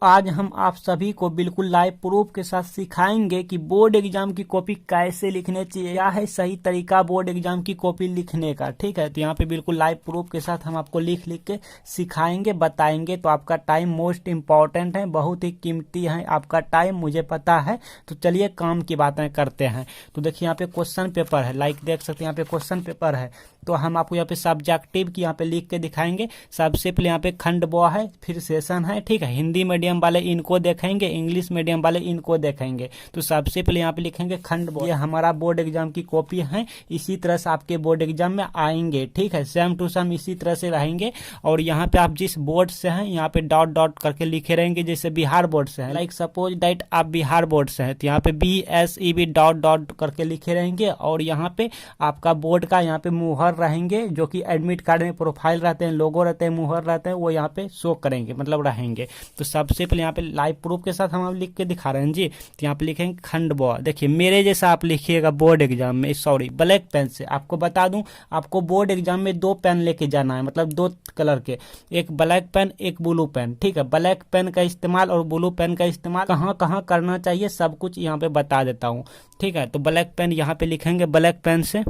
आज हम आप सभी को बिल्कुल लाइव प्रूफ के साथ सिखाएंगे कि बोर्ड एग्जाम की कॉपी कैसे लिखने चाहिए, क्या है सही तरीका बोर्ड एग्जाम की कॉपी लिखने का। ठीक है, तो यहाँ पे बिल्कुल लाइव प्रूफ के साथ हम आपको लिख लिख के सिखाएंगे, बताएंगे। तो आपका टाइम मोस्ट इंपॉर्टेंट है, बहुत ही कीमती है आपका टाइम, मुझे पता है। तो चलिए काम की बातें करते हैं। तो देखिए यहाँ पे क्वेश्चन पेपर है, लाइक देख सकते हैं यहाँ पे क्वेश्चन पेपर है। तो हम आपको यहाँ पे सब्जेक्टिव की यहाँ पे लिख के दिखाएंगे। सबसे पहले यहाँ पे खंड ब है, फिर सेशन है। ठीक है, हिंदी मीडियम वाले इनको देखेंगे, इंग्लिश मीडियम वाले इनको देखेंगे। तो सबसे पहले यहाँ पे लिखेंगे खंड ब। ये हमारा बोर्ड एग्जाम की कॉपी है, इसी तरह से आपके बोर्ड एग्जाम में आएंगे। ठीक है, सेम टू सेम इसी तरह से रहेंगे। और यहाँ पे आप जिस बोर्ड से हैं यहाँ पे डॉट डॉट करके लिखे रहेंगे। जैसे बिहार बोर्ड से है, लाइक सपोज दैट आप बिहार बोर्ड से हैं, तो यहाँ पे BSEB डॉट डॉट करके लिखे रहेंगे। और यहाँ पे आपका बोर्ड का यहाँ पे मुहर रहेंगे, जो कि एडमिट कार्ड में प्रोफाइल रहते हैं, लोगो रहते हैं, मुहर रहते हैं, वो यहाँ पे शो करेंगे, मतलब रहेंगे। तो सबसे पहले यहाँ पे लाइव प्रूफ के साथ हम लिख के दिखा रहे हैं जी। तो यहाँ पे लिखेंगे खंड ब। देखिए मेरे जैसा आप लिखिएगा बोर्ड एग्जाम में, सॉरी ब्लैक पेन से। आपको बता दूं, आपको बोर्ड एग्जाम में 2 पेन लेके जाना है, मतलब 2 कलर के, एक ब्लैक पेन एक ब्लू पेन। ठीक है, ब्लैक पेन का इस्तेमाल और ब्लू पेन का इस्तेमाल कहाँ कहाँ करना चाहिए सब कुछ यहाँ पे बता देता हूँ। ठीक है, तो ब्लैक पेन यहाँ पे लिखेंगे ब्लैक पेन से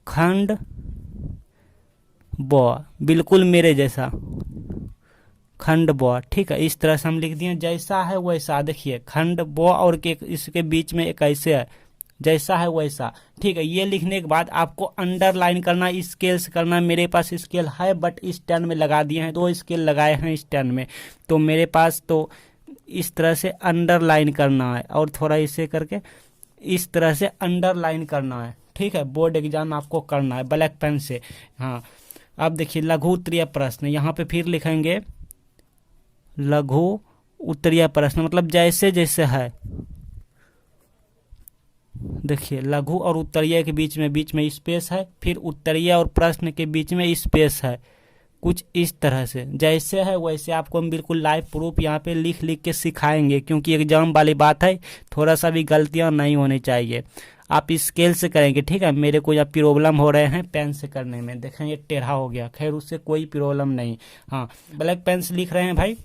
खंड ब, बिल्कुल मेरे जैसा खंड ब। ठीक है, इस तरह से हम लिख दिए, जैसा है वैसा। देखिए खंड ब और के इसके बीच में एक ऐसे है, जैसा है वैसा। ठीक है, ये लिखने के बाद आपको अंडरलाइन करना, स्केल से करना। मेरे पास स्केल है बट स्टैंड में लगा दिए हैं, 2 स्केल लगाए हैं स्टैंड में, तो मेरे पास तो इस तरह से अंडरलाइन करना है और थोड़ा इसे करके इस तरह से अंडरलाइन करना है। ठीक है, बोर्ड एग्जाम आपको करना है ब्लैक पेन से। हाँ, अब देखिए लघु उत्तरीय प्रश्न, यहाँ पे फिर लिखेंगे लघु उत्तरीय प्रश्न, मतलब जैसे जैसे है। देखिए लघु और उत्तरीय के बीच में स्पेस है, फिर उत्तरीय और प्रश्न के बीच में स्पेस है, कुछ इस तरह से। जैसे है वैसे आपको हम बिल्कुल लाइव प्रूफ यहाँ पे लिख लिख के सिखाएंगे, क्योंकि एग्जाम वाली बात है, थोड़ा सा भी गलतियाँ नहीं होनी चाहिए। आप स्केल से करेंगे। ठीक है, मेरे को यहाँ प्रॉब्लम हो रहे हैं पेन से करने में, देखें ये टेढ़ा हो गया, खैर उससे कोई प्रॉब्लम नहीं। हाँ, ब्लैक पेन से लिख रहे हैं भाई।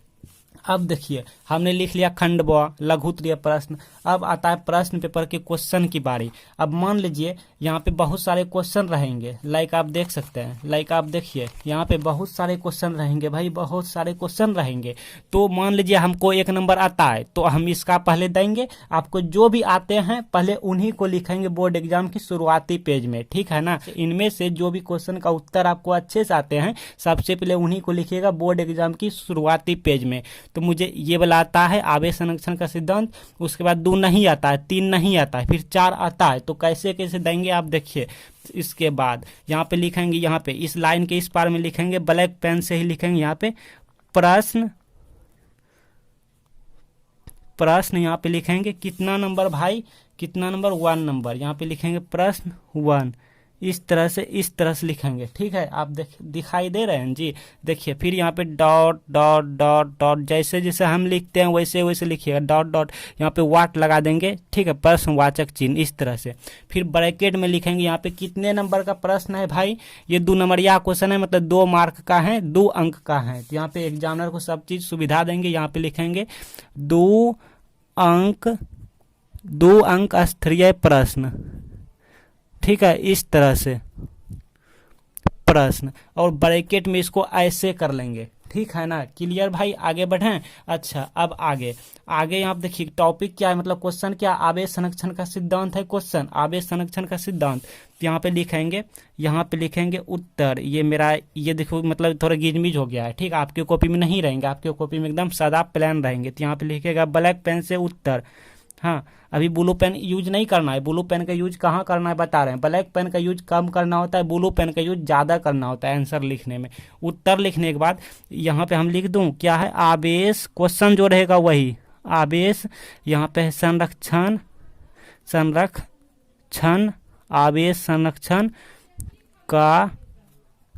अब देखिए हमने लिख लिया खंड ब, लघु उत्तरीय प्रश्न। अब आता है प्रश्न पेपर के क्वेश्चन की बारी। अब मान लीजिए यहाँ पे बहुत सारे क्वेश्चन रहेंगे, लाइक आप देख सकते हैं, लाइक आप देखिए यहाँ पे बहुत सारे क्वेश्चन रहेंगे भाई, बहुत सारे क्वेश्चन रहेंगे। तो मान लीजिए हमको 1 नंबर आता है तो हम इसका पहले देंगे। आपको जो भी आते हैं पहले उन्हीं को लिखेंगे बोर्ड एग्जाम की शुरुआती पेज में। ठीक है ना, इनमें से जो भी क्वेश्चन का उत्तर आपको अच्छे से आते हैं सबसे पहले उन्हीं को लिखिएगा बोर्ड एग्जाम की शुरुआती पेज में। तो मुझे ये वाला आता है आवेश संरक्षण का सिद्धांत, उसके बाद 2 नहीं आता है, 3 नहीं आता है, फिर 4 आता है। तो कैसे कैसे देंगे आप देखिए। इसके बाद यहाँ पे लिखेंगे, यहाँ पे इस लाइन के इस पार में लिखेंगे, ब्लैक पेन से ही लिखेंगे यहाँ पे प्रश्न। प्रश्न यहाँ पे लिखेंगे कितना नंबर भाई, कितना नंबर, 1 नंबर। यहाँ पे लिखेंगे प्रश्न 1, इस तरह से लिखेंगे। ठीक है, आप दिखाई दे रहे हैं जी। देखिए फिर यहाँ पे डॉट डॉट डॉट डॉट, जैसे जैसे हम लिखते हैं वैसे वैसे लिखिएगा, डॉट डॉट, यहाँ पे वाट लगा देंगे। ठीक है, प्रश्नवाचक चिन्ह इस तरह से। फिर ब्रैकेट में लिखेंगे यहाँ पे कितने नंबर का प्रश्न है भाई, ये 2 नंबरिया क्वेश्चन है, मतलब 2 मार्क का है, 2 अंक का है। तो यहाँ पे एग्जामिनर को सब चीज सुविधा देंगे। यहाँ पे लिखेंगे 2 अंक स्तरीय प्रश्न। ठीक है, इस तरह से प्रश्न, और ब्रैकेट में इसको ऐसे कर लेंगे। ठीक है ना, क्लियर भाई, आगे बढ़ें। अच्छा, अब आगे यहाँ पे देखिए टॉपिक क्या है, मतलब क्वेश्चन क्या, आवेश संरक्षण का सिद्धांत है क्वेश्चन, आवेश संरक्षण का सिद्धांत। तो यहाँ पे लिखेंगे उत्तर। ये मेरा ये देखो मतलब थोड़ा गिजमिज हो गया है। ठीक, आपके कॉपी में नहीं रहेंगे, आपके कॉपी में एकदम सादा प्लान रहेंगे। तो यहाँ पे लिखेगा ब्लैक पेन से उत्तर। हाँ, अभी ब्लू पेन यूज नहीं करना है, ब्लू पेन का यूज कहाँ करना है बता रहे हैं। ब्लैक पेन का यूज कम करना होता है, ब्लू पेन का यूज ज़्यादा करना होता है आंसर लिखने में। उत्तर लिखने के बाद यहाँ पे हम लिख दूँ क्या है, आवेश, क्वेश्चन जो रहेगा वही आवेश। यहाँ पे है संरक्षण, आवेश संरक्षण का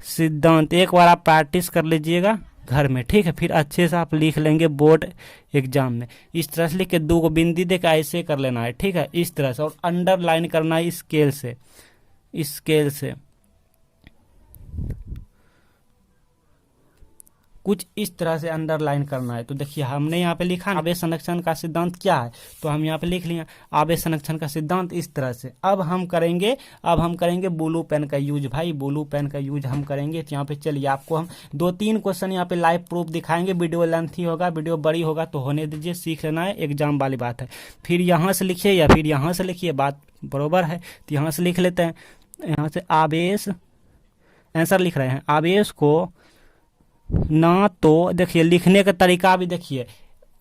सिद्धांत। एक बार आप प्रैक्टिस कर लीजिएगा घर में। ठीक है, फिर अच्छे से आप लिख लेंगे बोर्ड एग्जाम में। इस तरह से लिख के 2 को बिंदी दे के ऐसे कर लेना है। ठीक है, इस तरह से, और अंडरलाइन करना है स्केल से। कुछ इस तरह से अंडरलाइन करना है। तो देखिए हमने यहाँ पे लिखा आवेश संरक्षण का सिद्धांत क्या है, तो हम यहाँ पे लिख लिया आवेश संरक्षण का सिद्धांत इस तरह से। अब हम करेंगे ब्लू पेन का यूज भाई, ब्लू पेन का यूज हम करेंगे। तो यहाँ पे चलिए आपको हम 2-3 क्वेश्चन यहाँ पे लाइव प्रूफ दिखाएंगे। वीडियो लेंथी होगा, वीडियो बड़ी होगा तो होने दीजिए, सीख लेना है, एग्जाम वाली बात है। फिर यहाँ से लिखिए या फिर यहाँ से लिखिए, बात बरोबर है। तो यहाँ से लिख लेते हैं, यहाँ से आवेश, आंसर लिख रहे हैं, आवेश को ना तो देखिए लिखने का तरीका भी देखिए,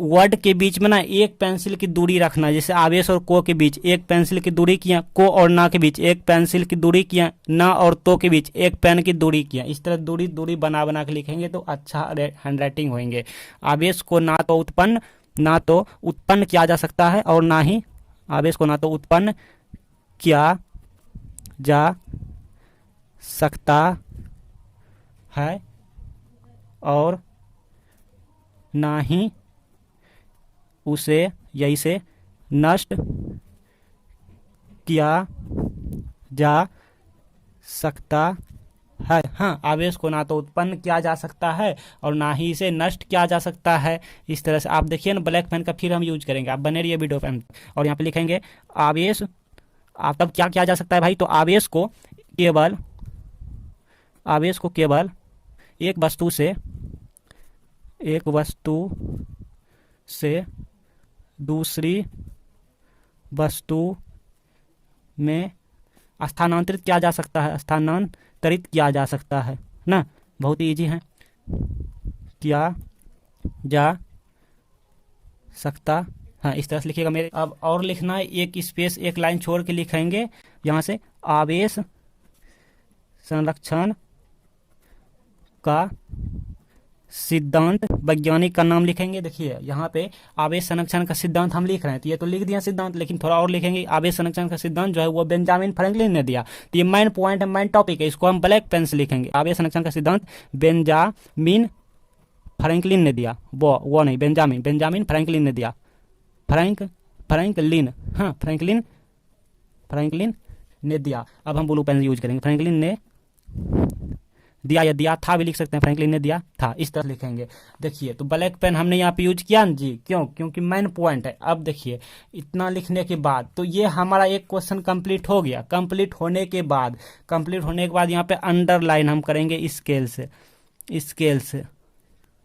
वर्ड के बीच में ना एक पेंसिल की दूरी रखना, जैसे आवेश और को के बीच एक पेंसिल की दूरी किया, को और ना के बीच एक पेंसिल की दूरी किया, ना और तो के बीच एक पेन की दूरी किया। इस तरह दूरी दूरी बना बना के लिखेंगे तो अच्छा हैंडराइटिंग होंगे। आवेश को ना तो उत्पन्न किया जा सकता है और ना ही आवेश को ना तो उत्पन्न किया जा सकता है और ना ही उसे या इसे नष्ट किया जा सकता है। हाँ, आवेश को ना तो उत्पन्न किया जा सकता है और ना ही इसे नष्ट किया जा सकता है। इस तरह से आप देखिए ना, ब्लैक पेन का फिर हम यूज करेंगे, आप बने रहिए वीडियो पेन। और यहाँ पे लिखेंगे आवेश, आप तब क्या किया जा सकता है भाई, तो आवेश को केवल एक वस्तु से दूसरी वस्तु में स्थानांतरित किया जा सकता है ना, बहुत ही इजी है, किया जा सकता है। इस तरह से लिखिएगा मेरे। अब और लिखना है, एक स्पेस एक लाइन छोड़ के लिखेंगे यहाँ से, आवेश संरक्षण का सिद्धांत, वैज्ञानिक का नाम लिखेंगे। देखिए यहाँ पे आवेश संरक्षण का सिद्धांत हम लिख रहे हैं, तो ये तो लिख दिया सिद्धांत, लेकिन थोड़ा और लिखेंगे। आवेश संरक्षण का सिद्धांत जो है वो बेंजामिन फ्रैंकलिन ने दिया। तो ये मेन पॉइंट है, मेन टॉपिक है, इसको हम ब्लैक पेन से लिखेंगे। आवेश संरक्षण का सिद्धांत बेंजामिन फ्रैंकलिन ने दिया, वो नहीं, बेंजामिन फ्रैंकलिन ने दिया। फ्रैंकलिन ने दिया। अब हम ब्लू पेन यूज करेंगे, फ्रैंकलिन ने दिया या दिया था भी लिख सकते हैं, फ्रैंकलिन ने दिया था, इस तरह लिखेंगे। देखिए तो ब्लैक पेन हमने यहाँ पे यूज किया ना जी, क्योंकि मेन पॉइंट है। अब देखिए इतना लिखने के बाद तो ये हमारा एक क्वेश्चन कंप्लीट हो गया। कंप्लीट होने के बाद यहाँ पे अंडरलाइन हम करेंगे स्केल से।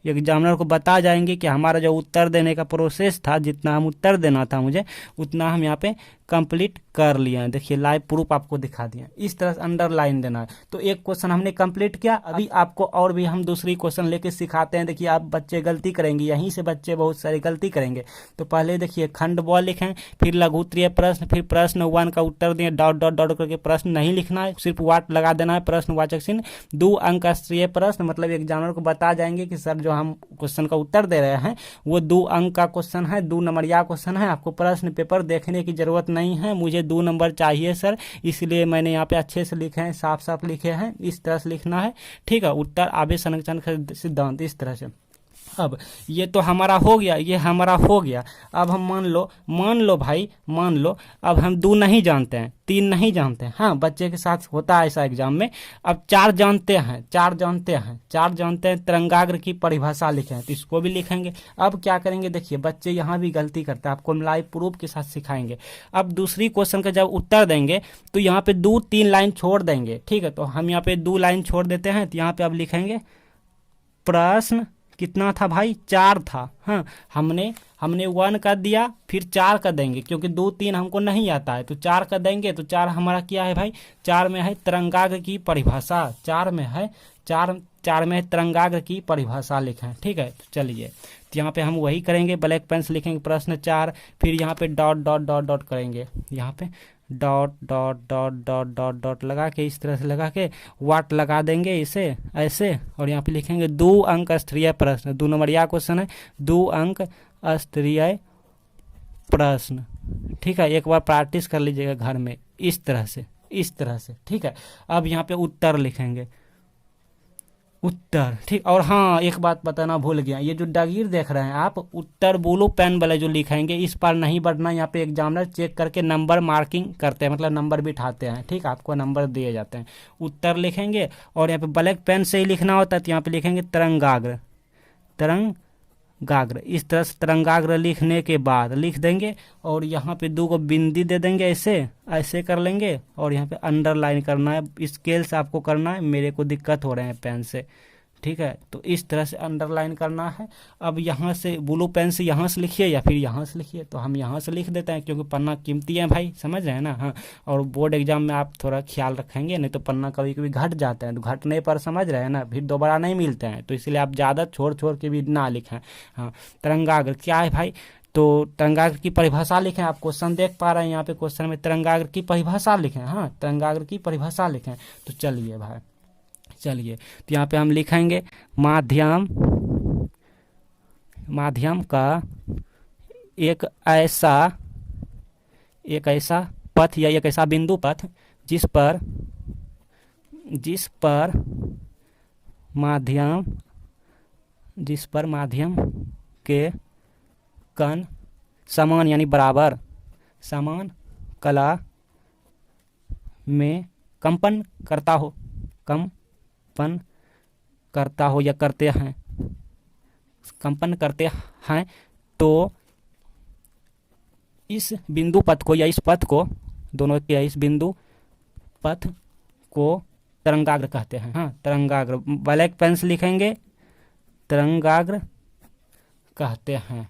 एग्जामिनर को बता जाएंगे कि हमारा जो उत्तर देने का प्रोसेस था, जितना हम उत्तर देना था मुझे, उतना हम यहाँ पे कंप्लीट कर लिए हैं। देखिए लाइव प्रूफ आपको दिखा दिया, इस तरह से अंडरलाइन देना है। तो एक क्वेश्चन हमने कंप्लीट किया। अभी आपको और भी हम दूसरी क्वेश्चन लेके सिखाते हैं। देखिए आप बच्चे गलती करेंगे, यहीं से बच्चे बहुत सारी गलती करेंगे। तो पहले देखिए खंड ब लिखें, फिर लघुत्तरीय प्रश्न, फिर प्रश्न 1 का उत्तर दिए, डॉट करके प्रश्न नहीं लिखना है, सिर्फ वाट लगा देना है, प्रश्नवाचक चिन्ह। 2 अंक का स्तरीय प्रश्न, मतलब एग्जामिनर को बता जाएंगे कि सर जो हम क्वेश्चन का उत्तर दे रहे हैं वो 2 अंक का क्वेश्चन है, 2 नंबरिया क्वेश्चन है, आपको प्रश्न पेपर देखने की जरूरत नहीं है, मुझे 2 नंबर चाहिए सर, इसलिए मैंने यहाँ पे अच्छे से लिखे हैं, साफ साफ लिखे हैं। इस तरह से लिखना है, ठीक है। उत्तर आवेश संरक्षण का सिद्धांत, इस तरह से। अब ये तो हमारा हो गया, अब हम मान लो अब हम 2 नहीं जानते हैं, 3 नहीं जानते हैं। हाँ, बच्चे के साथ होता है ऐसा एग्जाम में। अब 4 जानते हैं, तरंगाग्र की परिभाषा लिखें, तो इसको भी लिखेंगे। अब क्या करेंगे, देखिए बच्चे यहाँ भी गलती करते हैं, आपको हम लाइव प्रूफ के साथ सिखाएंगे। अब दूसरी क्वेश्चन का जब उत्तर देंगे तो यहाँ पे 2-3 लाइन छोड़ देंगे, ठीक है। तो हम यहाँ पे 2 लाइन छोड़ देते हैं। तो यहाँ पे अब लिखेंगे प्रश्न कितना था भाई, 4 था। हाँ, हमने 1 का दिया, फिर 4 का देंगे, क्योंकि 2-3 हमको नहीं आता है, तो 4 का देंगे। तो 4 हमारा क्या है भाई, 4 में है तरंगाग्र की परिभाषा, 4 में है तरंगाग्र की परिभाषा लिखें, ठीक है। तो चलिए, तो यहाँ पे हम वही करेंगे, ब्लैक पेन से लिखेंगे प्रश्न 4, फिर यहाँ पे डॉट करेंगे, यहाँ पे डॉट लगा के, इस तरह से लगा के वाट लगा देंगे इसे ऐसे, और यहाँ पे लिखेंगे 2 अंक स्तरीय प्रश्न, 2 नंबरिया क्वेश्चन है, 2 अंक स्तरीय प्रश्न, ठीक है। एक बार प्रैक्टिस कर लीजिएगा घर में, इस तरह से, ठीक है। अब यहाँ पे उत्तर लिखेंगे, उत्तर, ठीक। और हाँ, एक बात बताना भूल गया, ये जो डागीर देख रहे हैं आप, उत्तर ब्लू पेन वाले जो लिखेंगे, इस पर नहीं बढ़ना। यहाँ पे एग्जामिनर चेक करके नंबर मार्किंग करते हैं, मतलब नंबर बिठाते हैं, ठीक, आपको नंबर दिए जाते हैं। उत्तर लिखेंगे और यहाँ पे ब्लैक पेन से ही लिखना होता है, तो यहाँ पे लिखेंगे तरंगाग्र, तरंगाग्र। इस तरह से तरंगाग्र लिखने के बाद लिख देंगे और यहाँ पे 2 को बिंदी दे देंगे, ऐसे ऐसे कर लेंगे और यहाँ पे अंडरलाइन करना है। स्केल से आपको करना है, मेरे को दिक्कत हो रहे हैं पेन से, ठीक है। तो इस तरह से अंडरलाइन करना है। अब यहाँ से ब्लू पेन से यहाँ से लिखिए या फिर यहाँ से लिखिए, तो हम यहाँ से लिख देते हैं क्योंकि पन्ना कीमती है भाई, समझ रहे हैं ना। हाँ, और बोर्ड एग्जाम में आप थोड़ा ख्याल रखेंगे, नहीं तो पन्ना कभी कभी घट जाते हैं, तो घटने पर समझ रहे हैं ना, फिर दोबारा नहीं मिलते हैं, तो इसलिए आप ज़्यादा छोड़ छोड़ के भी ना लिखें। हाँ, तरंगाग्र क्या है भाई, तो तरंगाग्र की परिभाषा लिखें। आप क्वेश्चन देख पा रहे हैं यहाँ पे, क्वेश्चन में तरंगाग्र की परिभाषा लिखें। हाँ, तरंगाग्र की परिभाषा लिखें। तो चलिए भाई, चलिए, तो यहाँ पे हम लिखेंगे माध्यम का एक ऐसा पथ या एक ऐसा बिंदु पथ जिस पर माध्यम के कण समान यानी बराबर समान कला में कंपन करता हो या करते हैं, कंपन करते हैं, तो इस बिंदु पथ को या इस पथ को, दोनों के इस बिंदु पथ को तरंगाग्र कहते हैं। हाँ, तरंगाग्र ब्लैक पेन से लिखेंगे, तरंगाग्र कहते हैं।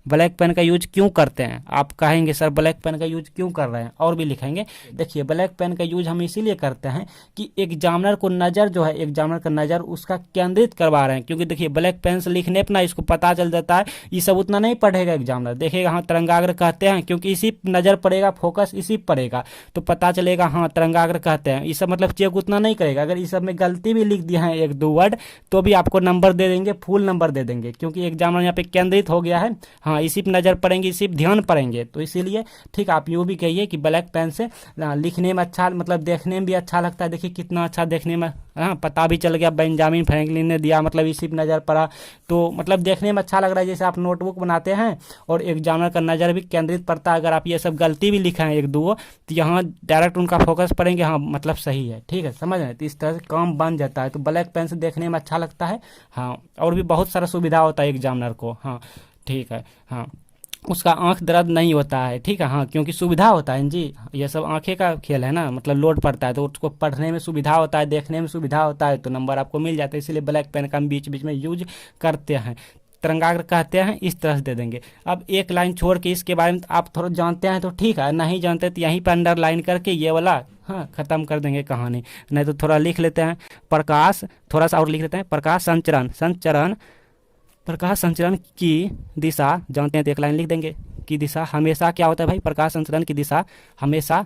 ब्लैक पेन का यूज क्यों करते हैं, आप कहेंगे सर ब्लैक पेन का यूज क्यों कर रहे हैं, और भी लिखेंगे। देखिए, ब्लैक पेन का यूज हम इसीलिए करते हैं कि एग्जामिनर को नज़र जो है, एग्जामिनर का नज़र उसका केंद्रित करवा रहे हैं। क्योंकि देखिए, ब्लैक पेन से लिखने पर ना इसको पता चल जाता है, ये सब उतना नहीं पढ़ेगा एग्जामिनर, देखेगा हाँ तरंगाग्र कहते हैं, क्योंकि इसी नज़र पड़ेगा, फोकस इसी पड़ेगा, तो पता चलेगा हाँ तरंगाग्र कहते हैं। ये सब मतलब चेक उतना नहीं करेगा। अगर इस सब में गलती भी लिख दिया है 1-2 वर्ड, तो भी आपको नंबर दे देंगे, फुल नंबर दे देंगे, क्योंकि एग्जामिनर यहाँ पे केंद्रित हो गया है। हाँ, इसी पर नज़र पड़ेंगे, इसी पर ध्यान पड़ेंगे, तो इसीलिए ठीक। आप यूँ भी कहिए कि ब्लैक पेन से लिखने में अच्छा, मतलब देखने में भी अच्छा लगता है। देखिए कितना अच्छा देखने में, हाँ, पता भी चल गया बेंजामिन फ्रैंकलिन ने दिया, मतलब इसी पर नज़र पड़ा, तो मतलब देखने में अच्छा लग रहा है। जैसे आप नोटबुक बनाते हैं और एग्जामिनर का नज़र भी केंद्रित पड़ता है। अगर आप ये सब गलती भी लिखे हैं 1-2, तो यहाँ डायरेक्ट उनका फोकस पड़ेंगे, हाँ मतलब सही है, ठीक है, समझ रहे हैं। तो इस तरह से काम बन जाता है। तो ब्लैक पेन से देखने में अच्छा लगता है। हाँ, और भी बहुत सारा सुविधा होता है एग्जामिनर को। हाँ, ठीक है। हाँ, उसका आंख दर्द नहीं होता है, ठीक है। हाँ, क्योंकि सुविधा होता है जी, ये सब आंखें का खेल है ना, मतलब लोड पड़ता है, तो उसको पढ़ने में सुविधा होता है, देखने में सुविधा होता है, तो नंबर आपको मिल जाता है। इसलिए ब्लैक पेन का हम बीच बीच में यूज करते हैं। तरंगाग्र कहते हैं, इस तरह से दे देंगे। अब एक लाइन छोड़ के इसके बारे में आप थोड़ा जानते हैं तो ठीक है, नहीं जानते तो यहीं पर अंडरलाइन करके ये वाला हाँ ख़त्म कर देंगे कहानी। नहीं तो थोड़ा लिख लेते हैं प्रकाश, थोड़ा सा और लिख लेते हैं प्रकाश संचरण की दिशा जानते हैं, तो एक लाइन लिख देंगे कि दिशा हमेशा क्या होता है भाई, प्रकाश संचरण की दिशा हमेशा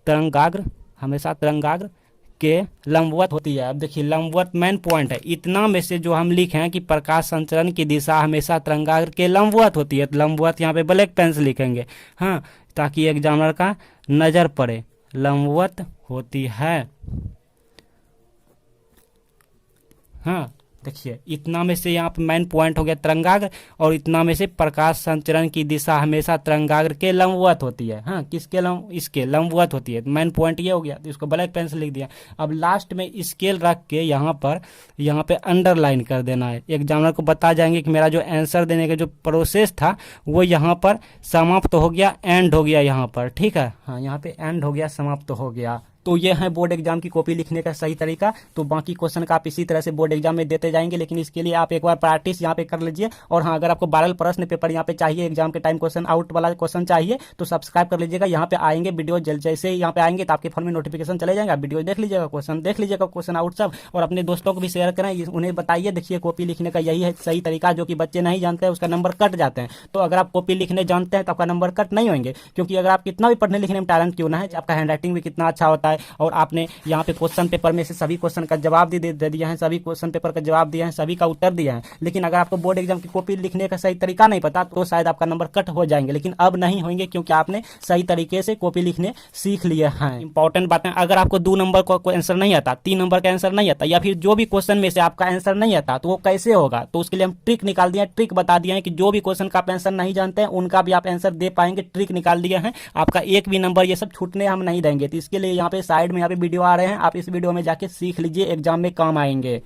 तरंगाग्र के लंबवत होती है। अब देखिए, लंबवत मेन पॉइंट है। इतना में से जो हम लिखे हैं कि प्रकाश संचरण की दिशा हमेशा तरंगाग्र के लंबवत होती है, तो लंबवत यहाँ पे ब्लैक पेन से लिखेंगे। हाँ, ताकि एग्जामिनर का नज़र पड़े, लंबवत होती है। हाँ, देखिए, इतना में से यहाँ पे मेन पॉइंट हो गया तरंगाग्र, और इतना में से प्रकाश संचरण की दिशा हमेशा तरंगाग्र के लंबवत होती है। हाँ, किसके इसके लंबवत होती है, मेन पॉइंट ये हो गया, तो इसको ब्लैक पेन से लिख दिया। अब लास्ट में स्केल रख के यहाँ पे अंडरलाइन कर देना है। एग्जामिनर को बता जाएंगे कि मेरा जो आंसर देने का जो प्रोसेस था वो यहाँ पर समाप्त हो गया, एंड हो गया यहाँ पर, ठीक है। हाँ, यहाँ पे एंड हो गया, समाप्त हो गया। तो ये है बोर्ड एग्जाम की कॉपी लिखने का सही तरीका। तो बाकी क्वेश्चन का आप इसी तरह से बोर्ड एग्जाम में देते जाएंगे, लेकिन इसके लिए आप एक बार प्रैक्टिस यहाँ पे कर लीजिए। और हाँ, अगर आपको 12 प्रश्न पेपर यहाँ पे चाहिए, एग्जाम के टाइम क्वेश्चन आउट वाला क्वेश्चन चाहिए, तो सब्सक्राइब कर लीजिएगा। यहाँ पे आएंगे वीडियो, जैसे ही यहाँ पे आएंगे तो आपके फोन में नोटिफिकेशन चले जाएंगे, आप वीडियो देख लीजिएगा, क्वेश्चन देख लीजिएगा, क्वेश्चन आउट सब। और अपने दोस्तों को भी शेयर करें, उन्हें बताइए देखिए कॉपी लिखने का यही है सही तरीका, जो कि बच्चे नहीं जानते हैं उसका नंबर कट जाते हैं। तो अगर आप कॉपी लिखने जानते हैं तो आपका नंबर कट नहीं होंगे, क्योंकि अगर आप कितना भी पढ़ने लिखने में टैलेंट क्यों ना है, आपका हैंड राइटिंग भी कितना अच्छा होता है, और आपने यहाँ पे क्वेश्चन पेपर में से सभी क्वेश्चन का जवाब दे दिया है, सभी क्वेश्चन पेपर का जवाब दिया है, सभी का उत्तर दिया है, लेकिन अगर आपको बोर्ड एग्जाम की कॉपी लिखने का सही तरीका नहीं पता तो शायद आपका नंबर कट हो जाएंगे। लेकिन अब नहीं होंगे, क्योंकि आपने सही तरीके से कॉपी लिखने सीख लिए हैं। इंपॉर्टेंट बातें, अगर आपको 2 नंबर का कोई आंसर नहीं आता, 3 नंबर का आंसर नहीं आता, या फिर जो भी क्वेश्चन में से आपका आंसर नहीं आता, तो वो कैसे होगा, तो उसके लिए हम ट्रिक निकाल दिए हैं, ट्रिक बता दिए हैं कि जो भी क्वेश्चन का आप आंसर नहीं जानते हैं उनका भी आप आंसर दे पाएंगे, ट्रिक निकाल दिए हैं। आपका एक भी नंबर ये सब छूटने हम नहीं देंगे। तो इसके लिए यहाँ पे साइड में यहाँ पे वीडियो आ रहे हैं, आप इस वीडियो में जाके सीख लीजिए, एग्जाम में काम आएंगे।